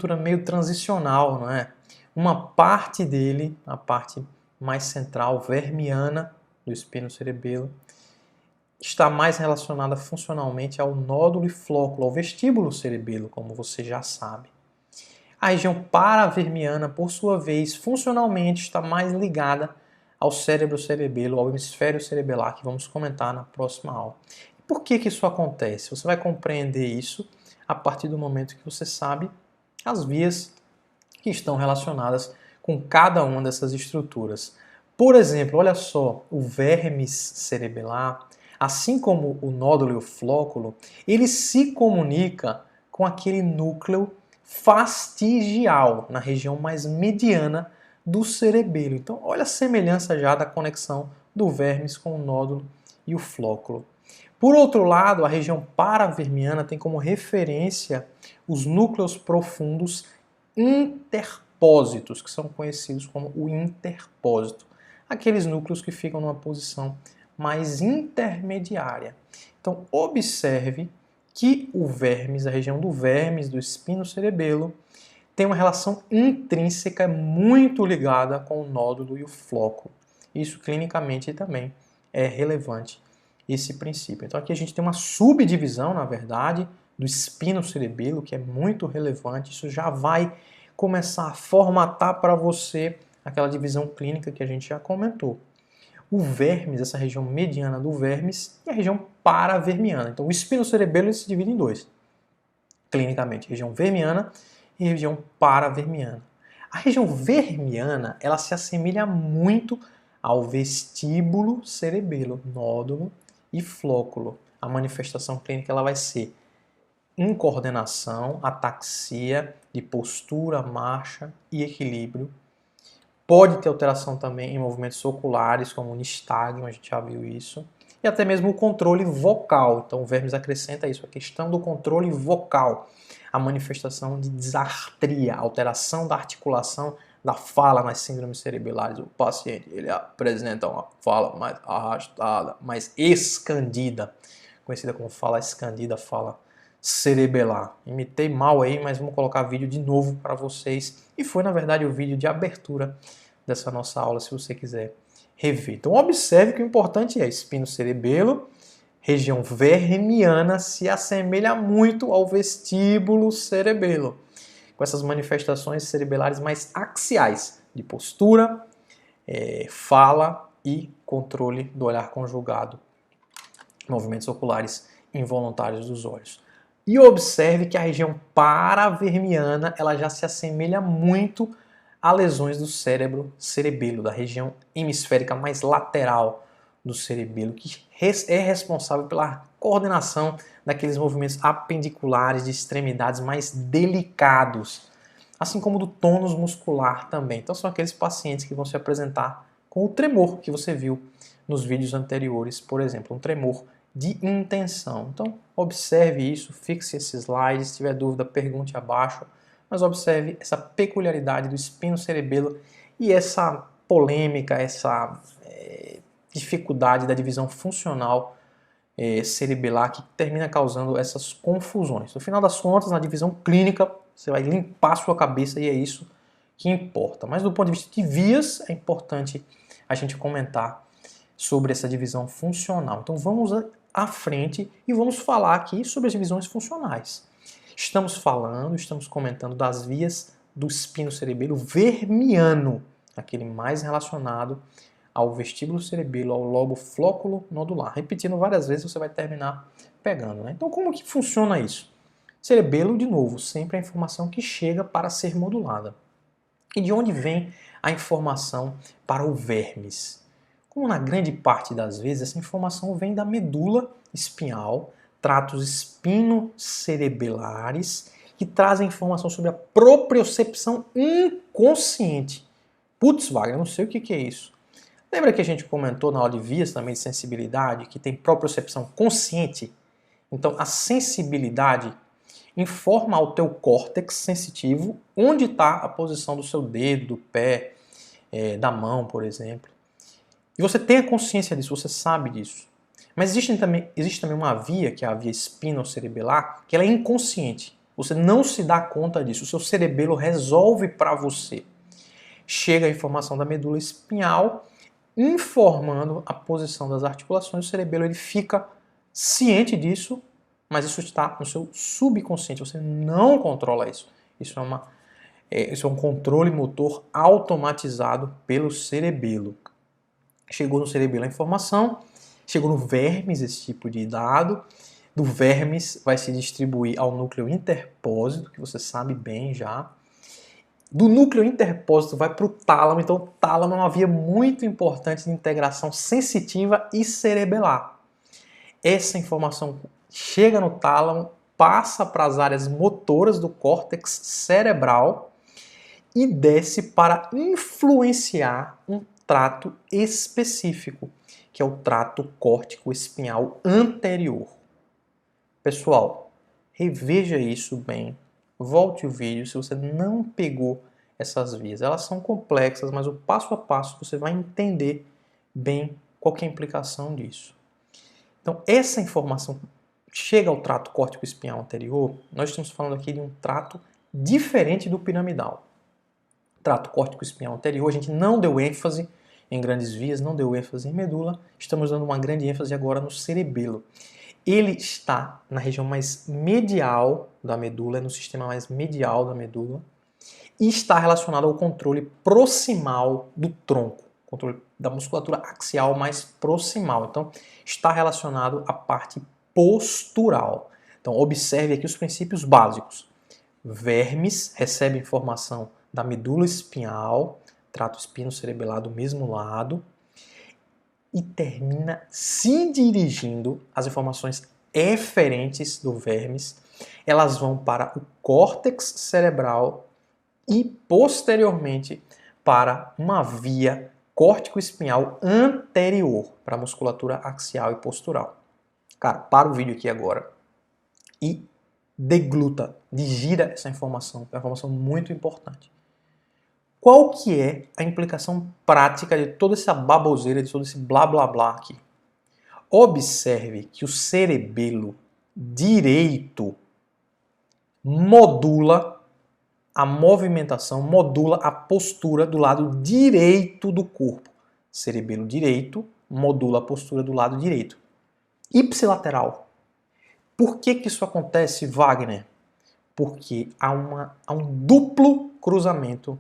estrutura meio transicional, não é? Uma parte dele, a parte mais central, vermiana, do espinocerebelo, está mais relacionada funcionalmente ao nódulo e flóculo, ao vestíbulo cerebelo, como você já sabe. A região paravermiana, por sua vez, funcionalmente está mais ligada ao cérebro cerebelo, ao hemisfério cerebelar, que vamos comentar na próxima aula. Por que isso acontece? Você vai compreender isso a partir do momento que você sabe as vias que estão relacionadas com cada uma dessas estruturas. Por exemplo, olha só, o vermes cerebelar, assim como o nódulo e o flóculo, ele se comunica com aquele núcleo fastigial, na região mais mediana do cerebelo. Então, olha a semelhança já da conexão do vermes com o nódulo e o flóculo. Por outro lado, a região paravermiana tem como referência os núcleos profundos interpósitos, que são conhecidos como o interpósito. Aqueles núcleos que ficam numa posição mais intermediária. Então, observe que o vermes, a região do vermes, do espinocerebelo, tem uma relação intrínseca muito ligada com o nódulo e o flóculo. Isso clinicamente também é relevante, esse princípio. Então aqui a gente tem uma subdivisão, na verdade, do espinocerebelo, que é muito relevante. Isso já vai começar a formatar para você aquela divisão clínica que a gente já comentou. O vermes, essa região mediana do vermes, e a região paravermiana. Então o espinocerebelo se divide em dois, clinicamente, região vermiana e região paravermiana. A região vermiana, ela se assemelha muito ao vestíbulo cerebelo, nódulo e flóculo. A manifestação clínica ela vai ser incoordenação, ataxia de postura, marcha e equilíbrio. Pode ter alteração também em movimentos oculares, como o nistagmo, a gente já viu isso. E até mesmo o controle vocal. Então o vermes acrescenta isso, a questão do controle vocal. A manifestação de disartria, alteração da articulação da fala nas síndromes cerebelares. O paciente ele apresenta uma fala mais arrastada, mais escandida, conhecida como fala escandida, fala cerebelar. Imitei mal aí, mas vamos colocar vídeo de novo para vocês. E foi, na verdade, o vídeo de abertura dessa nossa aula, se você quiser rever. Então, observe que o importante é espinocerebelo, região vermiana, se assemelha muito ao vestíbulo cerebelo, com essas manifestações cerebelares mais axiais, de postura, fala e controle do olhar conjugado, movimentos oculares involuntários dos olhos. E observe que a região paravermiana ela já se assemelha muito a lesões do cérebro cerebelo, da região hemisférica mais lateral do cerebelo, que é responsável pela coordenação daqueles movimentos apendiculares de extremidades mais delicados, assim como do tônus muscular também. Então são aqueles pacientes que vão se apresentar com o tremor que você viu nos vídeos anteriores, por exemplo, um tremor de intenção. Então observe isso, fixe esse slide, se tiver dúvida pergunte abaixo, mas observe essa peculiaridade do espinocerebelo e essa polêmica, essa dificuldade da divisão funcional cerebelar que termina causando essas confusões. No final das contas, na divisão clínica, você vai limpar a sua cabeça e é isso que importa. Mas do ponto de vista de vias, é importante a gente comentar sobre essa divisão funcional. Então vamos à frente e vamos falar aqui sobre as divisões funcionais. Estamos comentando das vias do espinocerebelo vermiano, aquele mais relacionado ao vestíbulo cerebelo, ao lobo flóculo nodular. Repetindo várias vezes, você vai terminar pegando, né? Então, como que funciona isso? Cerebelo, de novo, sempre a informação que chega para ser modulada. E de onde vem a informação para o vermes? Como na grande parte das vezes, essa informação vem da medula espinhal, tratos espinocerebelares, que trazem informação sobre a propriocepção inconsciente. Putz, Wagner, não sei o que é isso. Lembra que a gente comentou na aula de vias também de sensibilidade, que tem propriocepção consciente? Então, a sensibilidade informa ao teu córtex sensitivo onde está a posição do seu dedo, do pé, da mão, por exemplo. E você tem a consciência disso, você sabe disso. Mas existe também uma via, que é a via espinocerebelar, que ela é inconsciente. Você não se dá conta disso, o seu cerebelo resolve para você. Chega a informação da medula espinhal, informando a posição das articulações, o cerebelo ele fica ciente disso, mas isso está no seu subconsciente, você não controla isso. Isso é um controle motor automatizado pelo cerebelo. Chegou no cerebelo a informação, chegou no vermes esse tipo de dado, do vermes vai se distribuir ao núcleo interpósito, que você sabe bem já. Do núcleo interpósito vai para o tálamo, então o tálamo é uma via muito importante de integração sensitiva e cerebelar. Essa informação chega no tálamo, passa para as áreas motoras do córtex cerebral e desce para influenciar um trato específico, que é o trato córtico-espinhal anterior. Pessoal, reveja isso bem. Volte o vídeo se você não pegou essas vias. Elas são complexas, mas o passo a passo você vai entender bem qual que é a implicação disso. Então, essa informação chega ao trato córtico-espinhal anterior, nós estamos falando aqui de um trato diferente do piramidal. Trato córtico-espinhal anterior, a gente não deu ênfase em grandes vias, não deu ênfase em medula, estamos dando uma grande ênfase agora no cerebelo. Ele está na região mais medial da medula, no sistema mais medial da medula, e está relacionado ao controle proximal do tronco, controle da musculatura axial mais proximal. Então, está relacionado à parte postural. Então, observe aqui os princípios básicos. Vermes recebe informação da medula espinhal, trato espinocerebelar do mesmo lado, e termina se dirigindo, as informações eferentes do vermes, elas vão para o córtex cerebral e posteriormente para uma via córtico-espinhal anterior, para a musculatura axial e postural. Cara, para o vídeo aqui agora e degluta, digira essa informação, é uma informação muito importante. Qual que é a implicação prática de toda essa baboseira, de todo esse blá blá blá aqui? Observe que o cerebelo direito modula a movimentação, modula a postura do lado direito do corpo. Cerebelo direito modula a postura do lado direito. Ipsilateral. Por que isso acontece, Wagner? Porque há um duplo cruzamento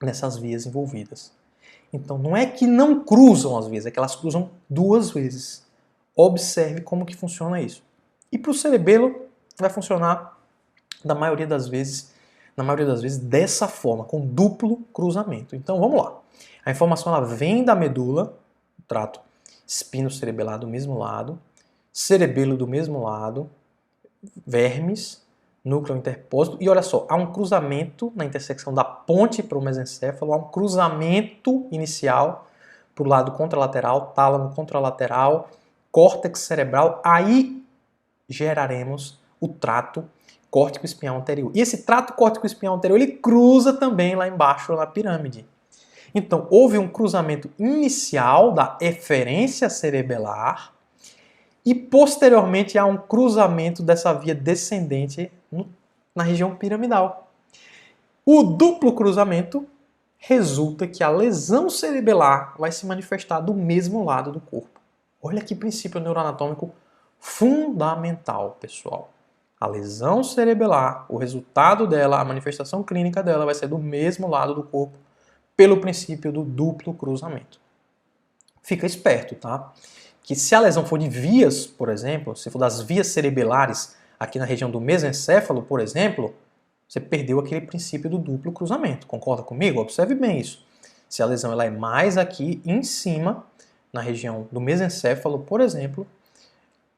nessas vias envolvidas. Então não é que não cruzam as vias, é que elas cruzam duas vezes. Observe como que funciona isso. E para o cerebelo vai funcionar na maioria das vezes dessa forma, com duplo cruzamento. Então vamos lá. A informação ela vem da medula, o trato espinocerebelar do mesmo lado, cerebelo do mesmo lado, vermes, núcleo interpósito, e olha só, há um cruzamento na intersecção da ponte para o mesencéfalo, há um cruzamento inicial para o lado contralateral, tálamo contralateral, córtex cerebral, aí geraremos o trato córtico-espinhal anterior. E esse trato córtico-espinhal anterior, ele cruza também lá embaixo na pirâmide. Então, houve um cruzamento inicial da eferência cerebelar e posteriormente há um cruzamento dessa via descendente na região piramidal. O duplo cruzamento resulta que a lesão cerebelar vai se manifestar do mesmo lado do corpo. Olha que princípio neuroanatômico fundamental, pessoal. A lesão cerebelar, o resultado dela, a manifestação clínica dela vai ser do mesmo lado do corpo pelo princípio do duplo cruzamento. Fica esperto, tá? Que se a lesão for de vias, por exemplo, se for das vias cerebelares aqui na região do mesencéfalo, por exemplo, você perdeu aquele princípio do duplo cruzamento. Concorda comigo? Observe bem isso. Se a lesão ela é mais aqui em cima, na região do mesencéfalo, por exemplo,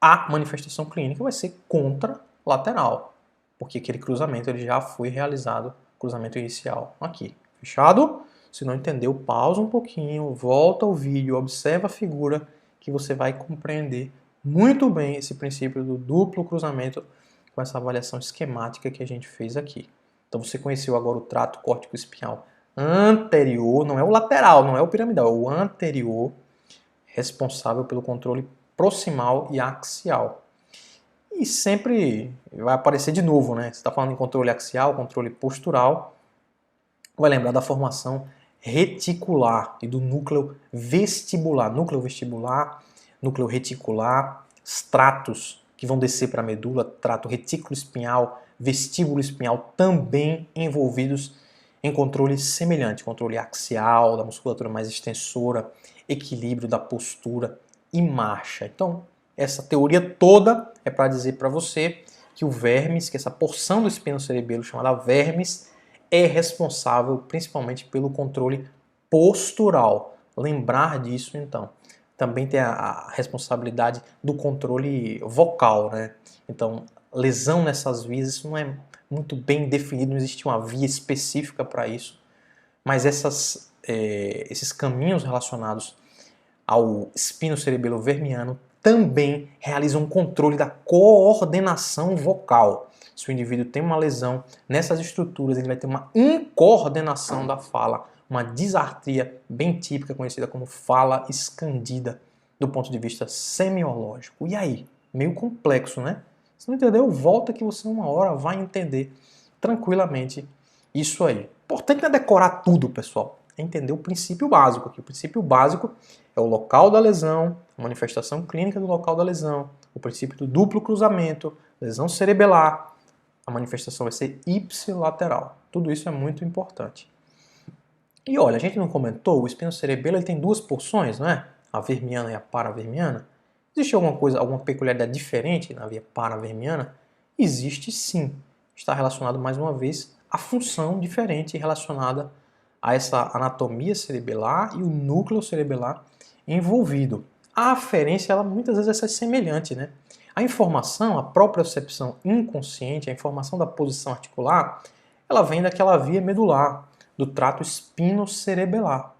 a manifestação clínica vai ser contralateral, porque aquele cruzamento ele já foi realizado, cruzamento inicial aqui. Fechado? Se não entendeu, pausa um pouquinho, volta ao vídeo, observa a figura que você vai compreender muito bem esse princípio do duplo cruzamento com essa avaliação esquemática que a gente fez aqui. Então você conheceu agora o trato córtico-espinhal anterior, não é o lateral, não é o piramidal, é o anterior, responsável pelo controle proximal e axial. e sempre vai aparecer de novo, né? Você está falando em controle axial, controle postural, vai lembrar da formação reticular e do núcleo vestibular. Núcleo vestibular, núcleo reticular, estratos que vão descer para a medula, trato retículo espinhal, vestíbulo espinhal, também envolvidos em controle semelhante, controle axial, da musculatura mais extensora, equilíbrio da postura e marcha. Então, essa teoria toda é para dizer para você que o vermes, que essa porção do espinocerebelo chamada vermes, é responsável principalmente pelo controle postural. Lembrar disso, então. Também tem a responsabilidade do controle vocal, né? Então, lesão nessas vias, isso não é muito bem definido, não existe uma via específica para isso, mas esses caminhos relacionados ao espinocerebelo vermiano também realizam um controle da coordenação vocal. Se o indivíduo tem uma lesão nessas estruturas, ele vai ter uma incoordenação da fala, uma disartria bem típica, conhecida como fala escandida, do ponto de vista semiológico. E aí? Meio complexo, né? Se não entendeu, volta que você uma hora vai entender tranquilamente isso aí. Importante não é decorar tudo, pessoal. É entender o princípio básico aqui. O princípio básico é o local da lesão, a manifestação clínica do local da lesão, o princípio do duplo cruzamento, lesão cerebelar, a manifestação vai ser ipsilateral. Tudo isso é muito importante. E olha, a gente não comentou, o espinocerebelo ele tem duas porções, não é? A vermiana e a paravermiana. Existe alguma coisa, alguma peculiaridade diferente na via paravermiana? Existe sim. Está relacionado mais uma vez à função diferente relacionada a essa anatomia cerebelar e o núcleo cerebelar envolvido. A aferência, ela muitas vezes é semelhante, né? A informação, a propriocepção inconsciente, a informação da posição articular, ela vem daquela via medular, do trato espinocerebelar.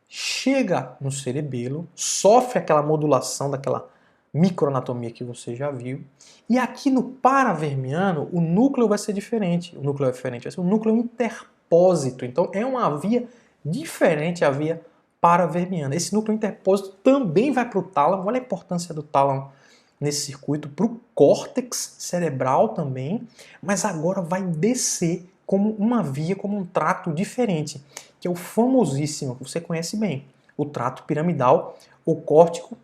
Chega no cerebelo, sofre aquela modulação daquela microanatomia que você já viu, e aqui no paravermiano o núcleo vai ser diferente. O núcleo é diferente, vai ser um núcleo interpósito. Então é uma via diferente a via paravermiana. Esse núcleo interpósito também vai para o tálamo. Olha a importância do tálamo nesse circuito, para o córtex cerebral também, mas agora vai descer como uma via, como um trato diferente, que é o famosíssimo, que você conhece bem, o trato piramidal, o córtico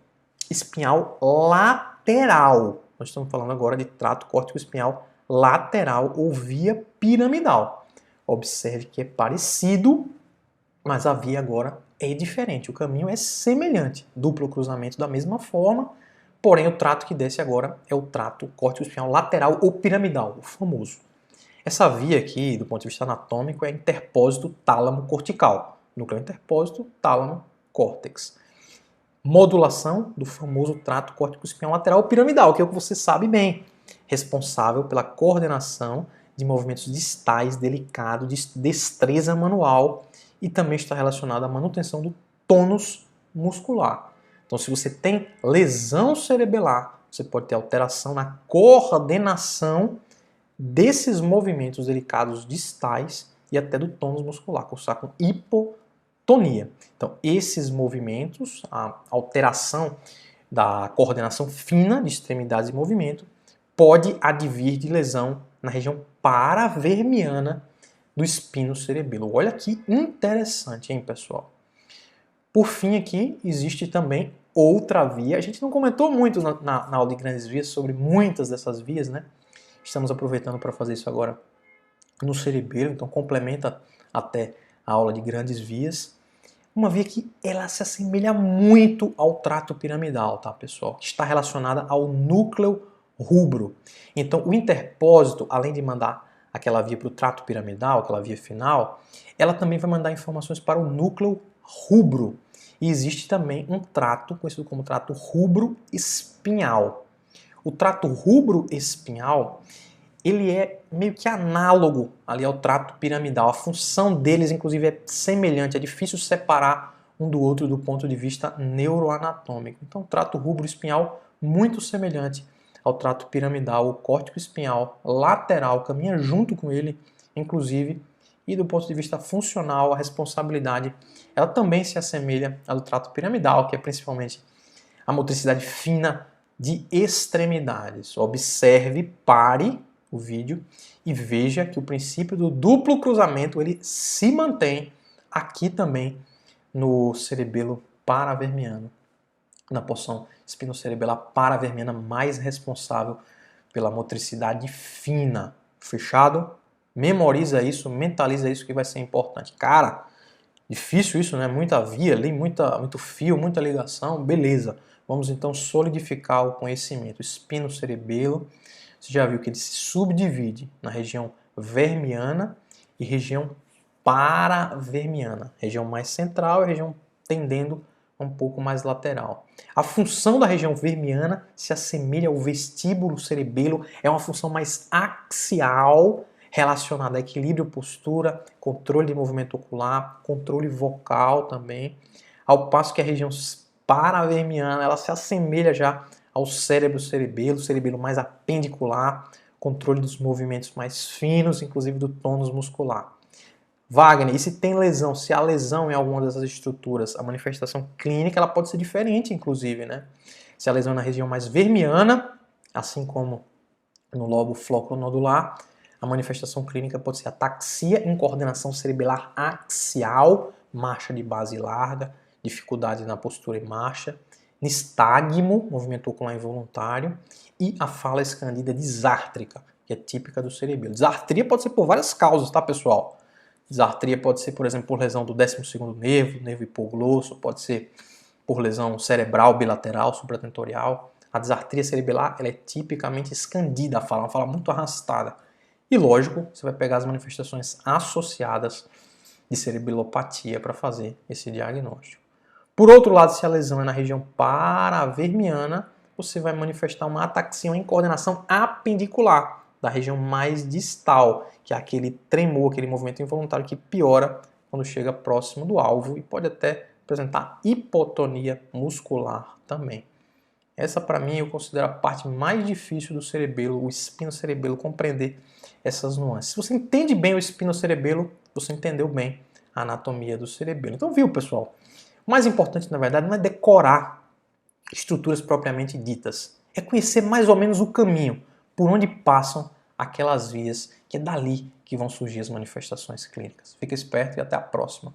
espinhal lateral. Nós estamos falando agora de trato córtico espinhal lateral ou via piramidal. Observe que é parecido, mas a via agora é diferente. O caminho é semelhante, duplo cruzamento da mesma forma, porém o trato que desce agora é o trato córtico espinhal lateral ou piramidal, o famoso. Essa via aqui, do ponto de vista anatômico, é interpósito tálamo-cortical. Núcleo interpósito, tálamo, córtex. Modulação do famoso trato córtico espinhal lateral piramidal, que é o que você sabe bem. Responsável pela coordenação de movimentos distais delicados, de destreza manual, e também está relacionado à manutenção do tônus muscular. Então, se você tem lesão cerebelar, você pode ter alteração na coordenação desses movimentos delicados distais e até do tônus muscular, cursar com hipotonia. Então, esses movimentos, a alteração da coordenação fina de extremidades e movimento, pode advir de lesão na região paravermiana do espinocerebelo. Olha que interessante, hein, pessoal? Por fim, aqui existe também outra via. A gente não comentou muito na aula de grandes vias sobre muitas dessas vias, né? Estamos aproveitando para fazer isso agora no cerebelo, então complementa até a aula de grandes vias. Uma via que ela se assemelha muito ao trato piramidal, tá, pessoal? Que está relacionada ao núcleo rubro. Então, o interpósito, além de mandar aquela via para o trato piramidal, aquela via final, ela também vai mandar informações para o núcleo rubro. E existe também um trato, conhecido como trato rubro-espinhal. O trato rubro-espinhal, ele é meio que análogo ali ao trato piramidal. A função deles, inclusive, é semelhante. É difícil separar um do outro do ponto de vista neuroanatômico. Então, o trato rubro-espinhal, muito semelhante ao trato piramidal. O córtico espinhal lateral caminha junto com ele, inclusive, e do ponto de vista funcional, a responsabilidade, ela também se assemelha à do trato piramidal, que é principalmente a motricidade fina de extremidades. Observe, pare o vídeo e veja que o princípio do duplo cruzamento ele se mantém aqui também no cerebelo paravermiano, na porção espinocerebelar paravermiana mais responsável pela motricidade fina. Fechado? Memoriza isso, mentaliza isso que vai ser importante. Cara, difícil isso, né? Muita via ali, muito fio, muita ligação, beleza. Vamos então solidificar o conhecimento. Espinocerebelo, você já viu que ele se subdivide na região vermiana e região paravermiana. Região mais central e região tendendo um pouco mais lateral. A função da região vermiana se assemelha ao vestíbulo cerebelo, é uma função mais axial, relacionada a equilíbrio, postura, controle de movimento ocular, controle vocal também, ao passo que a região paravermiana ela se assemelha já ao cerebelo, cerebelo mais apendicular, controle dos movimentos mais finos, inclusive do tônus muscular. Wagner, e se tem lesão, se há lesão em alguma dessas estruturas, a manifestação clínica ela pode ser diferente, inclusive, né? Se a lesão é na região mais vermiana, assim como no lobo flóculo-nodular, a manifestação clínica pode ser ataxia, incoordenação cerebelar axial, marcha de base larga, dificuldade na postura e marcha, nistagmo, movimento ocular involuntário, e a fala escandida disártrica, que é típica do cerebelo. Disartria pode ser por várias causas, tá, pessoal? Disartria pode ser, por exemplo, por lesão do 12º nervo hipoglosso, pode ser por lesão cerebral bilateral, supratentorial. A disartria cerebelar ela é tipicamente escandida, uma fala muito arrastada. E lógico, você vai pegar as manifestações associadas de cerebelopatia para fazer esse diagnóstico. Por outro lado, se a lesão é na região paravermiana, você vai manifestar uma ataxia, uma incoordenação apendicular da região mais distal, que é aquele tremor, aquele movimento involuntário que piora quando chega próximo do alvo e pode até apresentar hipotonia muscular também. Essa, para mim, eu considero a parte mais difícil do cerebelo, o espinocerebelo, compreender essas nuances. Se você entende bem o espinocerebelo, você entendeu bem a anatomia do cerebelo. Então, viu, pessoal? O mais importante, na verdade, não é decorar estruturas propriamente ditas. É conhecer mais ou menos o caminho por onde passam aquelas vias, que é dali que vão surgir as manifestações clínicas. Fica esperto e até a próxima.